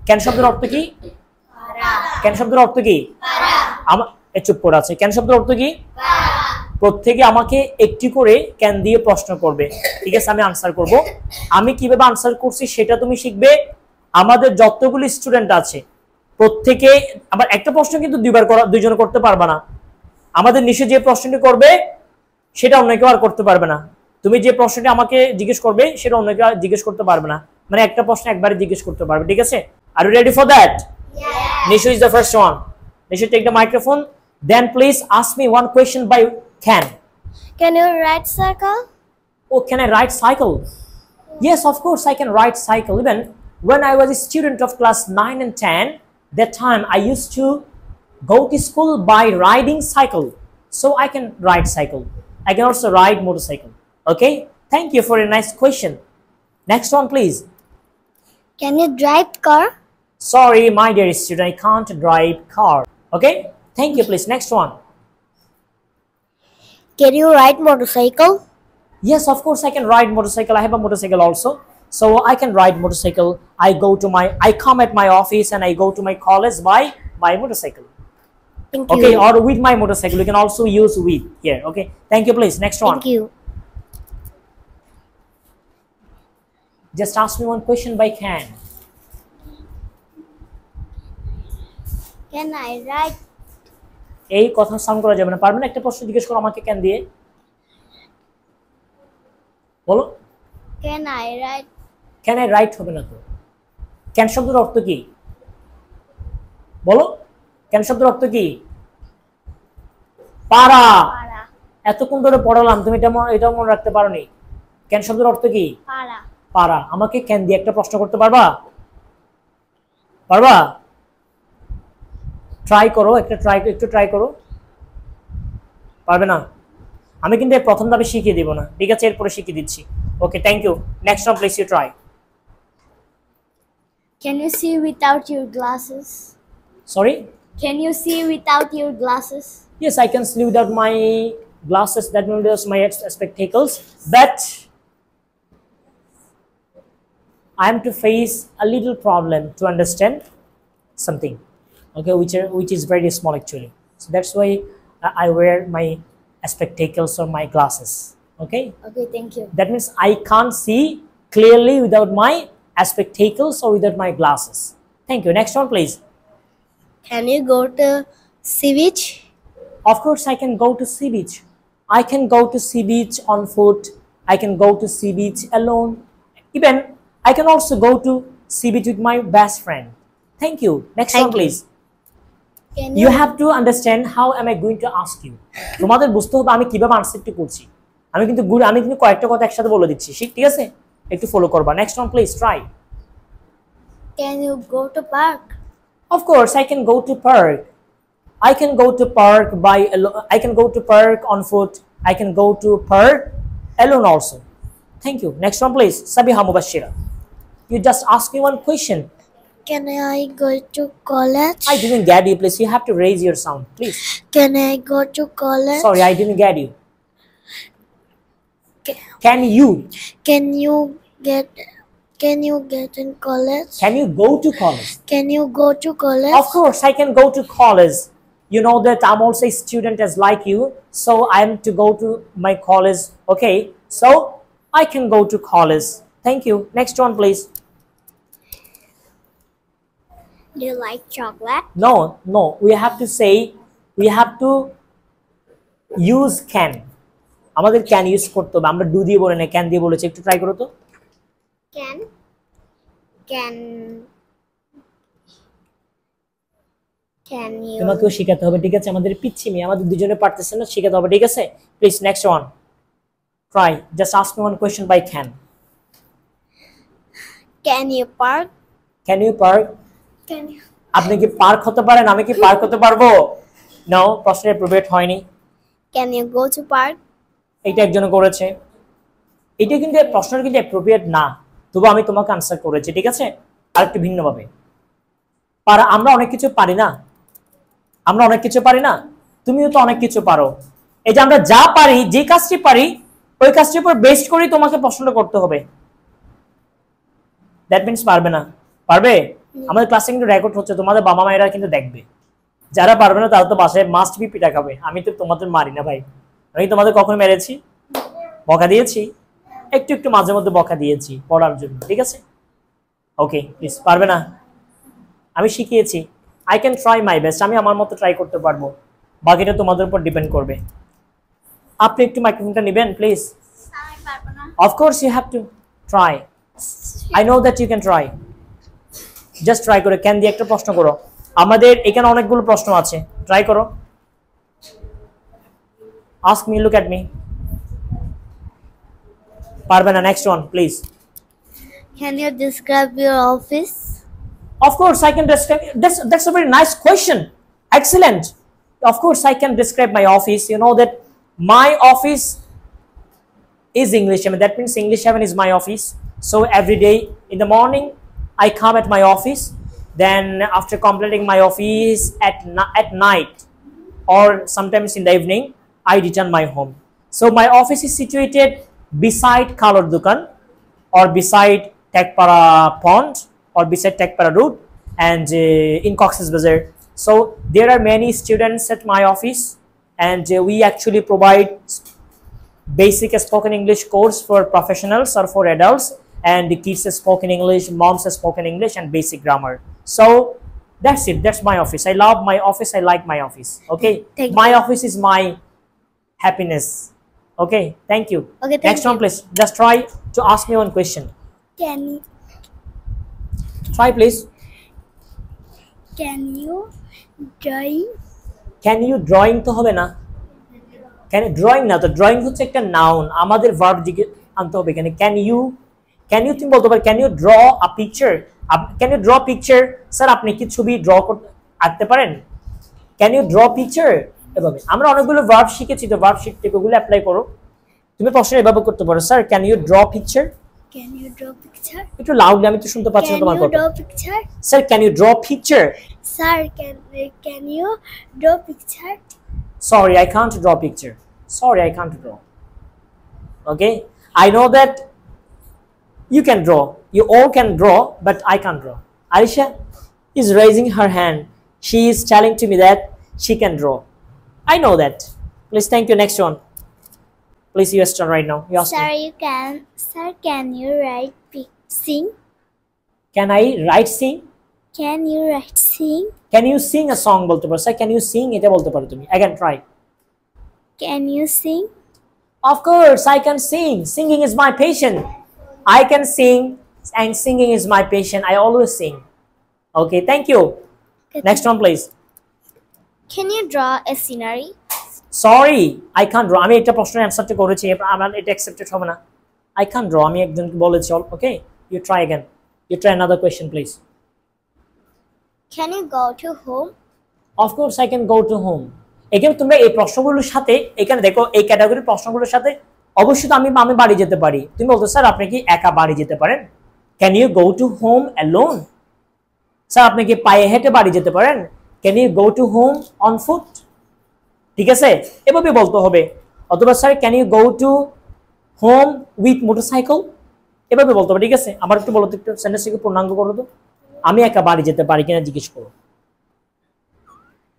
Can শব্দের অর্থ কি? পারা। ক্যান শব্দের অর্থ কি? পারা। চুপ করে আছে। ক্যান শব্দের অর্থ কি? প্রত্যেকে আমাকে একটি করে ক্যান দিয়ে প্রশ্ন করবে, ঠিক আছে? আমি আনসার করব। আমি কিভাবে আনসার করছি সেটা তুমি শিখবে। আমাদের যতগুলি স্টুডেন্ট আছে প্রত্যেকে আবার একটা প্রশ্ন কিন্তু দুইজন করতে পারবে না। আমাদের নিচে যে প্রশ্নটি করবে সেটা অন্য কেউ আর করতে পারবে না। তুমি যে প্রশ্নটি আমাকে জিজ্ঞেস করবে সেটা অন্য কেউ জিজ্ঞেস করতে পারবে না। মানে একটা প্রশ্ন একবারে জিজ্ঞেস করতে পারবে, ঠিক আছে? Are you ready for that? Nishu is the first one. Nishu, take the microphone. Then please ask me one question by can. Can you ride cycle? Oh, can I ride cycle? Yes, of course I can ride cycle. Even when I was a student of class 9 and 10, that time I used to go to school by riding cycle. So I can ride cycle. I can also ride motorcycle. Okay? Thank you for a nice question. Next one, please. Can you drive car? Sorry, my dear student, I can't drive car. Okay? Thank you, please. Next one. Can you ride motorcycle? Yes, of course I can ride motorcycle. I have a motorcycle also. So I can ride motorcycle. I come at my office and I go to my college by my motorcycle. Thank Okay, you. or with my motorcycle. You can also use with here. Okay. Thank you, please. Next one. Thank you. Just ask me one question by can. Can I ride? এই কথা sound করা যাবে না। পারবেন একটা প্রশ্ন জিজ্ঞেস করো আমাকে ক্যান দিয়ে। বলো। Can I ride? Can I right হবে না তো। ক্যান শব্দের অর্থ কি? বলো। ক্যান শব্দের অর্থ কি? পারা। পারা। এতক্ষণ ধরে পড়ালাম, তুমি এটা মনে রাখতে পারোনি। ক্যান শব্দের অর্থ কি? পারা। পারা। আমাকে ক্যান দিয়ে একটা প্রশ্ন করতে পারবা? পারবা? ট্রাই করো, একটু ট্রাই করো। পারবে না? আমি কিন্তু প্রথম ধাপে শিখিয়ে দিব না, ঠিক আছে? এরপরে শিখিয়ে দিচ্ছি। Okay, thank you. Next one please, you try. Can you see without your glasses? Sorry? Can you see without your glasses? Yes, I can see without my glasses, that means my spectacles, but I am to face a little problem to understand something, okay, which is very small actually. So that's why I wear my spectacles or my glasses. Okay, Okay, thank you. that means I can't see clearly without my spectacles or without my glasses. Thank you. Next one, please. Can you go to sea beach? Of course, I can go to sea beach. I can go to sea beach on foot. I can go to sea beach alone. Even I can also go to sea beach with my best friend. Thank you. Next Thank one, you. please. Can You have to understand how am I going to ask you. তোমাদের বুঝতে হবে আমি কিভাবে আনসারটি করছি। আমি কিন্তু কয়েকটা কথা একসাথে বলে দিচ্ছি, ঠিক আছে? একটু ফলো করবা। Next one please, try. Can you go to park? Of course, I can go to park. I can go to park I can go to park on foot. I can go to park alone also. Thank you. Next one, please. Sabiha Mubashira. You just ask me one question. Can I go to college? I didn't get you, please. You have to raise your sound, please. Can I go to college? Sorry, I didn't get you. Ca- Can you Can you get in college? go to college? Can you go to college? Of course, I can go to college. You know that I'm also a student as like you, so I'm to go to my college. Okay, so I can go to college. Thank you. Next one, please. Do you like chocolate? No. We have to say, we have to use can. আমাদের can use করতে হবে। আমরা do দিয়ে বলে না, can দিয়ে বলেছি। একটু ট্রাই করো তো। Can you তোমাকেও শেখাতে হবে, ঠিক আছে? আমাদের পিচ্ছি মেয়ে, আমাদের দুজনে পারতেছে না, শেখাতে হবে, ঠিক আছে? Please next one try. Just ask me one question by can. Can you park? Can you park? Can you আপনি কি পার্ক হতে পারেন? আমি কি পার্ক হতে পারবো? নো, প্রশ্ন অ্যাপ্রোপ্রিয়েট হয়নি। Can you go to park? এটা একজন করেছে। এটা কিন্তু প্রশ্নের কিন্তু অ্যাপ্রোপ্রিয়েট না, তবু আমি তোমাকে আনসার করেছি, ঠিক আছে? আরেকটু ভিন্নভাবে আমরা অনেক কিছু পারি না। তুমিও তো অনেক কিছু পারো। এই যে আমরা যা পারি, যে কাজটি পারি, ওই কাজটির উপর বেস্ট করেই তোমাকে প্রশ্নটা করতে হবে। দ্যাট মিন্স পারবে না। পারবে? আমাদের ক্লাসে কিন্তু রেকর্ড হচ্ছে, তোমাদের বাবা মায়েরা কিন্তু দেখবে। যারা পারবে না তারা তো বাসায় মাস্ট বি পিটা খাবে। আমি তো তোমাদের মারি না ভাই, আমি তোমাদের কখনো মেরেছি? বকা দিয়েছি? একটু একটু মাঝে মধ্যে বকা দিয়েছি পড়ার জন্য, ঠিক আছে? ওকে প্লিজ, পারবে না? আমি শিখিয়েছি, I can try my best, আমি আমার মতো ট্রাই করতে পারবো, বাকিটা তোমাদের উপর ডিপেন্ড করবে। আপনি একটু মাইক্রোফোনটা নেবেন please? Of course you have to try, I know that you can try. Just try করে ক্যান দিয়ে একটা প্রশ্ন করো। আমাদের এখানে অনেকগুলো প্রশ্ন আছে, ট্রাই করো। Ask me, look at me. পারবে না? Next one please. Can you describe your office? Of course I can describe. That's a very nice question. Excellent. Of course I can describe my office. You know that my office is English. I mean, that means English Heaven is my office. So every day in the morning I come at my office. Then after completing my office at night or sometimes in the evening, I return my home. So my office is situated beside Kalor Dukan or beside Tekpara Pond or beside Tekpara Road and in Cox's Bazar. So there are many students at my office, and we actually provide basic spoken English course for professionals or for adults, and the kids spoken English, moms spoken English, and basic grammar. So that's it. That's my office. I love my office. I like my office. Okay. My office is my happiness. Okay. Thank you. Okay. Next one, please. Just try to ask me one question. Can Try, please. you drawing? Can you drawing to hobe na? Can you drawing na? To drawing হচ্ছে একটা noun, আমাদের verb দিকে আনতে হবে এখানে। Can you তুমি বলতে পারো can you draw a picture? Can you draw picture? Sir আপনি কি ছবি ড্র করতে আঁকতে পারেন? Can you draw picture? এভাবে আমরা অনেকগুলো verb শিখেছি, তো verb শিখতে ওগুলো অ্যাপ্লাই করো। তুমি প্রশ্ন এভাবে করতে পারো, sir can you draw picture? Can you draw picture? একটু লাউডলি, আমি তো শুনতে পাচ্ছি না তোমার Can you কথা। draw picture? Sir can you draw picture? Sir, can you draw picture? Sorry, I can't draw picture. Sorry, I can't draw. Okay, I know that you can draw. You all can draw, but I can't draw. Aisha is raising her hand. She is telling to me that she can draw. I know that. Please, thank you. Next one. Please, you start right now. You ask me. Sir, can you sing? Can I write sing? Can you write sing? Can you sing a song? বলতে পারো। Sir, can you sing? এটা বলতে পারো তুমি। Again, try. Can you sing? Of course, I can sing. Singing is my passion. I can sing, and singing is my passion. I always sing. Okay, thank you. Next one, please. Can you draw a scenery? Sorry, I can't draw. আমি এটা প্রশ্নের অ্যানসারটা করেছি, আমার এটা accepted হবে না। I can't draw. আমি একজনকে বলেছি। Okay, you try again. You try another question, please. Can you go to home? Of course, I can go to home. এখানে তোমরা এই প্রশ্নগুলোর সাথে, এখানে দেখো এই ক্যাটাগরির প্রশ্নগুলোর সাথে অবশ্যই তো আমি বাড়ি যেতে পারি। তুমি বলতো স্যার আপনি কি একা বাড়ি যেতে পারেন? Can you go to home alone? Sir আপনি কি পায়ে হেঁটে বাড়ি যেতে পারেন? Can you go to home on foot? ঠিক আছে, এভাবে বলতে হবে। অথবা sir can you go to home with motorcycle, এভাবে বলতে হবে। ঠিক আছে, আমার একটু বলো তো, একটু সেন্টেন্সটাকে পূর্ণাঙ্গ করো তো। আমি একা বাড়ি যেতে পারি কিনা জিজ্ঞেস করো।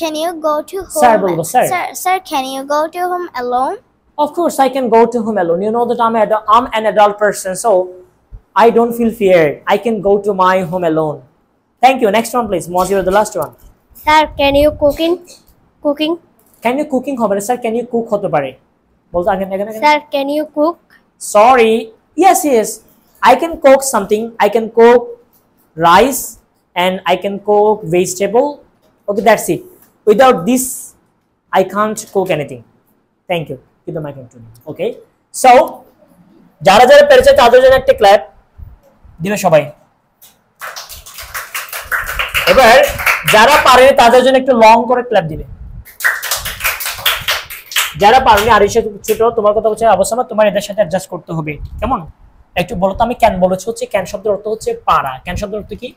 Can you go to home? Sir, বলবো, sir. Sir, can you go to home alone? Of course I can go to home alone. You know that I'm an adult person, so I don't feel fear. I can go to my home alone. Thank you. Next one, please. Mozi, you're the last one. Sir, can you cooking? Can you cooking হবে না, sir can you cook হতে পারে। বলতো again. Sir, can you cook? Sorry. Yes. I can cook something. I can cook rice and I can cook vegetable. Okay, that's it. Without this, I can't cook anything. Thank you. Give the microphone to me. Okay. So, যারা পেরেছে তাদের জন্য একটা clap দিবে সবাই। এবার যারা পারে তাদের জন্য একটু লং করে ক্ল্যাপ দিবে। যারা পারেনি, আর এসে ছোট তোমার কথা বলছে অবশ্যই তোমার এদের সাথে অ্যাডজাস্ট করতে হবে, কেমন? একটু বলো তো। আমি ক্যান বলেছি, হচ্ছে ক্যান শব্দের অর্থ হচ্ছে পারা। ক্যান শব্দের অর্থ কি?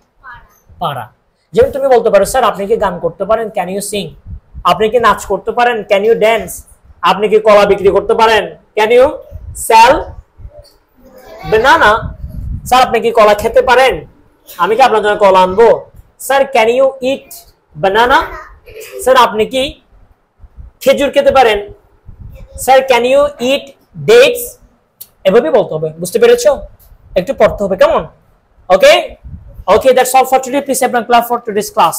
পারা। যেমন তুমি বলতে পারো স্যার আপনি কি গান করতে পারেন? Can you sing? আপনি কি নাচ করতে পারেন? Can you dance? আপনি কি কলা বিক্রি করতে পারেন? Can you sell banana? Sir আপনি কি কলা খেতে পারেন? আমি কি আপনার জন্য কলা আনবো? Sir can you eat banana? Sir আপনি কি খেজুর খেতে পারেন? Sir can you eat dates? এভাবে বলতে হবে, বুঝতে পেরেছো? একটু পড়তে হবে, কেমন? Okay okay, that's all for today. Please everyone clap for today's class.